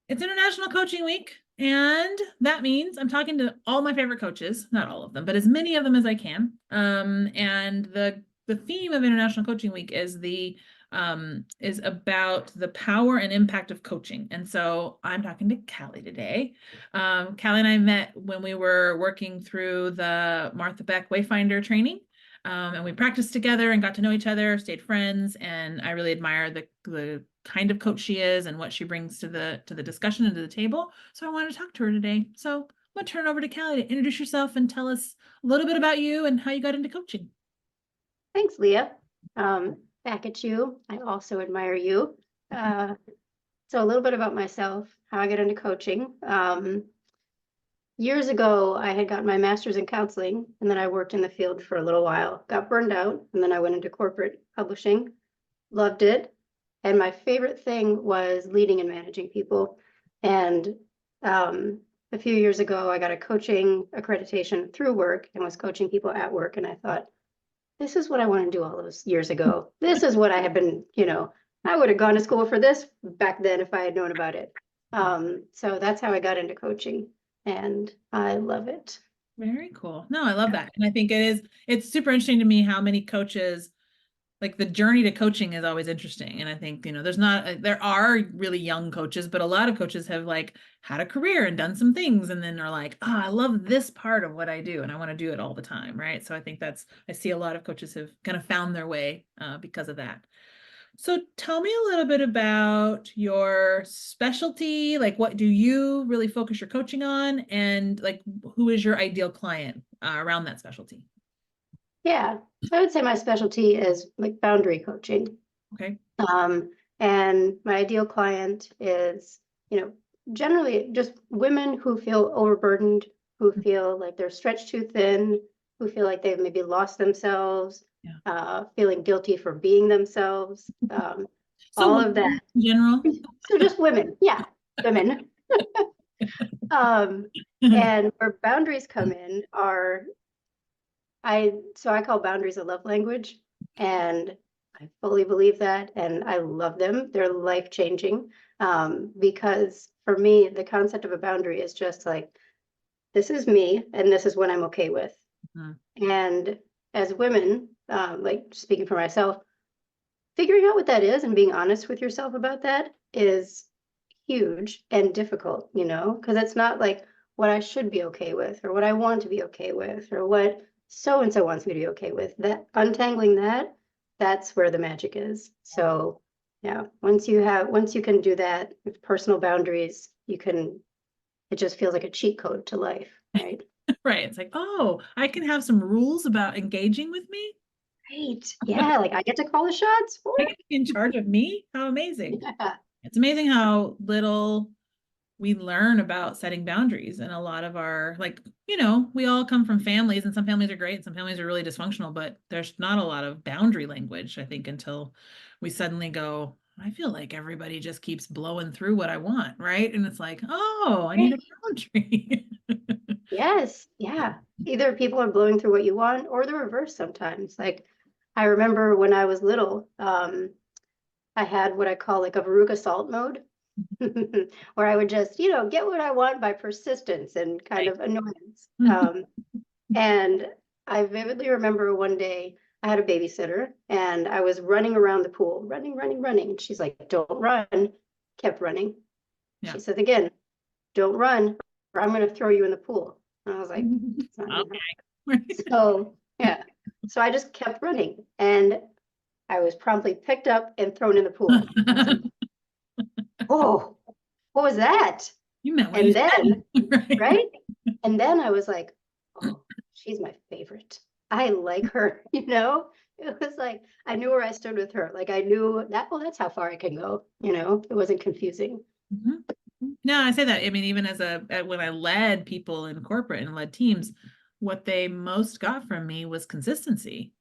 It's International Coaching Week, and that means I'm talking to all my favorite coaches, not all of them, but as many of them as I can. And the theme of International Coaching Week is about the power and impact of coaching. And so I'm talking to Callie today. Callie and I met when we were working through the Martha Beck Wayfinder training. And we practiced together and got to know each other, stayed friends, and I really admire the kind of coach she is and what she brings to the discussion and to the table. So I wanted to talk to her today. So I'm gonna turn it over to Callie to introduce yourself and tell us a little bit about you and how you got into coaching. Thanks, Leah. Back at you. I also admire you. So a little bit about myself, how I got into coaching. Years ago, I had gotten my master's in counseling, and then I worked in the field for a little while, got burned out, and then I went into corporate publishing, loved it. And my favorite thing was leading and managing people. And a few years ago, I got a coaching accreditation through work and was coaching people at work. And I thought, this is what I want to do all those years ago. This is what I have been, I would have gone to school for this back then if I had known about it. So that's how I got into coaching, and I love it. Very cool. No, I love that. And I think it's super interesting to me how many coaches, like the journey to coaching is always interesting. And I think, there are really young coaches, but a lot of coaches have like had a career and done some things and then are like, oh, I love this part of what I do and I want to do it all the time. Right. So I think I see a lot of coaches have kind of found their way because of that. So tell me a little bit about your specialty. Like, what do you really focus your coaching on? And like, who is your ideal client around that specialty? Yeah. So I would say my specialty is like boundary coaching. Okay. And my ideal client is, generally just women who feel overburdened, who feel like they're stretched too thin, who feel like they've maybe lost themselves, feeling guilty for being themselves, So all of that. in general. So just women, yeah, women. Um, and where boundaries come in are, I call boundaries a love language, and I fully believe that, and I love them. They're life changing, because for me, the concept of a boundary is just like, this is me, and this is what I'm okay with. Mhm. And as women, like speaking for myself, figuring out what that is and being honest with yourself about that is huge and difficult, because it's not like what I should be okay with or what I want to be okay with or what so and so wants me to be okay with. That untangling that's where the magic is. So yeah, once you can do that with personal boundaries, it just feels like a cheat code to life, right? Right. It's like, oh, I can have some rules about engaging with me. Great. Yeah, like I get to call the shots. I get to be in charge of me. How amazing. Yeah. It's amazing how little we learn about setting boundaries. And a lot of like, we all come from families and some families are great and some families are really dysfunctional, but there's not a lot of boundary language, I think, until we suddenly go, I feel like everybody just keeps blowing through what I want, right? And it's like, oh, I need a boundary. Yes, yeah. Either people are blowing through what you want or the reverse sometimes. Like I remember when I was little, I had what I call like a Veruca Salt mode, where I would just, get what I want by persistence and kind Right. of annoyance. And I vividly remember one day I had a babysitter and I was running around the pool, running, running, running. And she's like, don't run, kept running. Yeah. She said again, don't run, or I'm going to throw you in the pool. And I was like, it's not gonna Okay. happen. So yeah, so I just kept running, and I was promptly picked up and thrown in the pool. I was like, oh, what was that? You meant what you And then, said. Right. right? And then I was like, oh, she's my favorite. I like her, It was like I knew where I stood with her. Like I knew that, well, that's how far I can go, It wasn't confusing. Mhm. No, I say that. I mean, even when I led people in corporate and led teams, what they most got from me was consistency.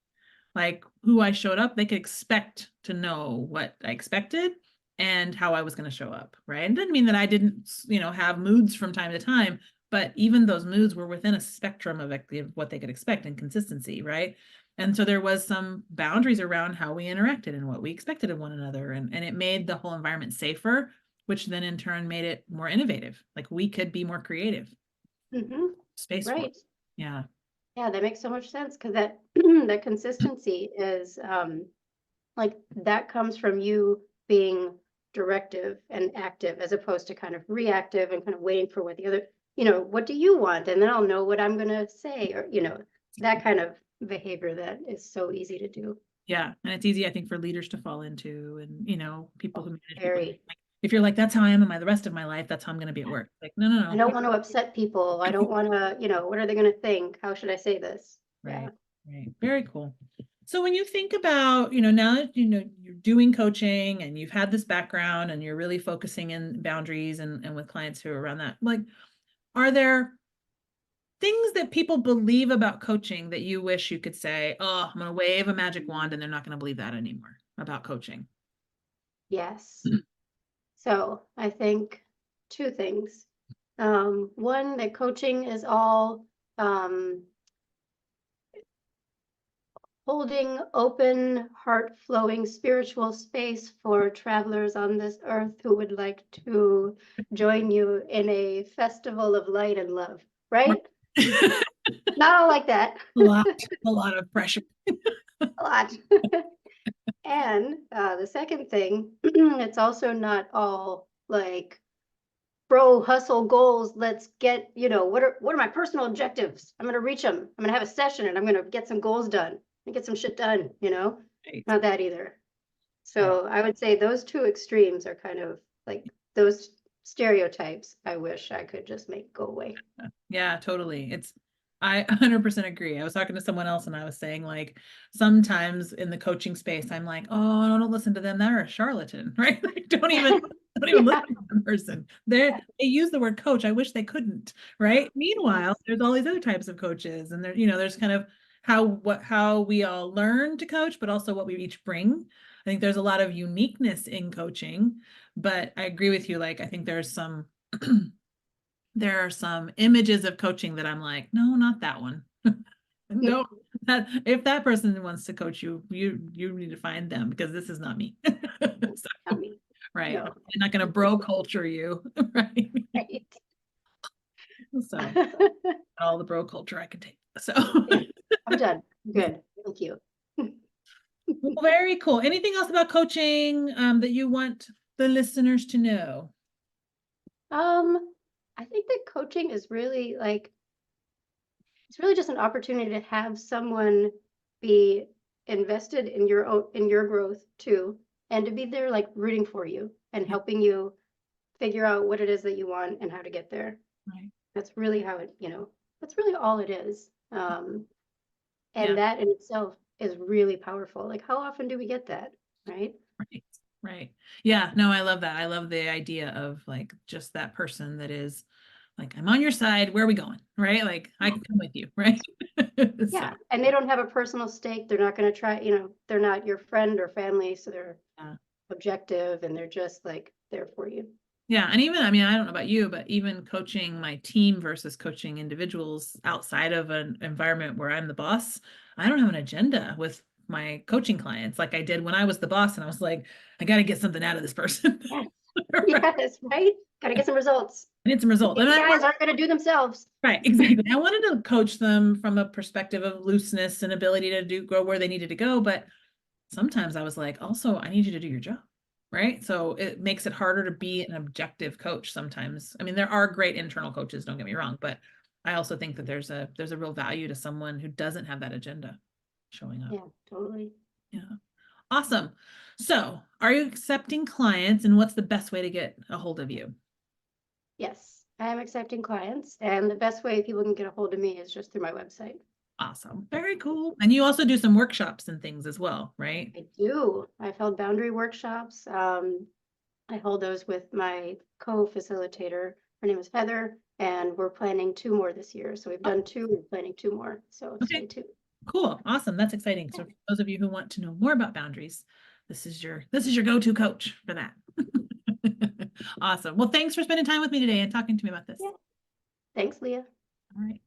Like who I showed up, they could expect to know what I expected and how I was going to show up, right? It didn't mean that I didn't, have moods from time to time, but even those moods were within a spectrum of what they could expect and consistency, right? And so there was some boundaries around how we interacted and what we expected of one another. And it made the whole environment safer which then in turn made it more innovative. Like we could be more creative. Mhm. Space for it. Right. Yeah. Yeah, that makes so much sense because that that consistency is like that comes from you being directive and active as opposed to kind of reactive and kind of waiting for what the other, what do you want? And then I'll know what I'm gonna say, or that kind of behavior that is so easy to do. Yeah. And it's easy, I think, for leaders to fall into, and people who manage people. Very. Like, if you're like, that's how I am in the rest of my life, that's how I'm going to be at work. Like, no, no, I no. don't want to upset people. I don't want to, what are they going to think? How should I say this? Yeah. Right. Right. Very cool. So when you think about, now that you're doing coaching and you've had this background and you're really focusing in boundaries and with clients who are around that, like, are there things that people believe about coaching that you wish you could say, oh, I'm going to wave a magic wand and they're not going to believe that anymore about coaching? Yes. So I think two things. One, that coaching is all holding open, heart flowing spiritual space for travelers on this earth who would like to join you in a festival of light and love, right? a Not all like that. lot of pressure. A lot. And the second thing, it's also not all like bro hustle goals. Let's get, what are my personal objectives? I'm gonna reach them. I'm gonna have a session and I'm gonna get some goals done and get some shit done, Right. Not that either. Right. So I would say those two extremes are kind of like those stereotypes I wish I could just make go away. Yeah, totally. I 100% agree. I was talking to someone else and I was saying, like, sometimes in the coaching space, I'm like, oh, don't listen to them. They're a charlatan, right? Like, don't even Yeah. listen to the person. They use the word coach. I wish they couldn't, right? Meanwhile, Yes. there's all these other types of coaches, and there's kind of how we all learn to coach, but also what we each bring. I think there's a lot of uniqueness in coaching, but I agree with you. Like, I think there are some images of coaching that I'm like, no, not that one. Yeah. No, that if that person wants to coach you, you need to find them because this is not me. So, Not me. right. I'm No. not going to bro culture you, right? Right. So all the bro culture I can take. So Yeah. I'm done. Good. Thank you. well, very cool. Anything else about coaching that you want the listeners to know? Um, I think that coaching is really like it's really just an opportunity to have someone be invested in your growth too, and to be there like rooting for you and Yeah, helping you figure out what it is that you want and how to get there. right. That's really that's really all it is. Yeah. And that in itself is really powerful. Like how often do we get that, right? Right. Right. Yeah. No, I love that. I love the idea of like just that person that is like, I'm on your side. Where are we going? Right. Like I can come with you. Right. So Yeah, and they don't have a personal stake. They're not going to try, they're not your friend or family, so they're yeah. objective and they're just like there for you. Yeah. And even, I mean, I don't know about you, but even coaching my team versus coaching individuals outside of an environment where I'm the boss, I don't have an agenda with my coaching clients like I did when I was the boss and I was like, I got to get something out of this person. Yes, Right. yes, right? Got to get some results. I need some The results. I mean, KPIs aren't going to do themselves. right, exactly. I wanted to coach them from a perspective of looseness and ability to grow where they needed to go, but sometimes I was like, also, I need you to do your job. Right. So it makes it harder to be an objective coach sometimes. I mean, there are great internal coaches, don't get me wrong, but I also think that there's a real value to someone who doesn't have that agenda showing up. Yeah, totally. Yeah. Awesome. So are you accepting clients and what's the best way to get a hold of you? Yes, I am accepting clients, and the best way people can get a hold of me is just through my website. Awesome. Very cool. And you also do some workshops and things as well, right? I do. I've held boundary workshops. I hold those with my co-facilitator. Her name is Heather, and we're planning 2 more this year. So we've done 2, we're planning 2 more. So Okay. stay tuned. Cool. Awesome. That's exciting. So for those of you who want to know more about boundaries, this is your go-to coach for that. Awesome. Well, thanks for spending time with me today and talking to me about this. Yeah. Thanks, Leah. All right.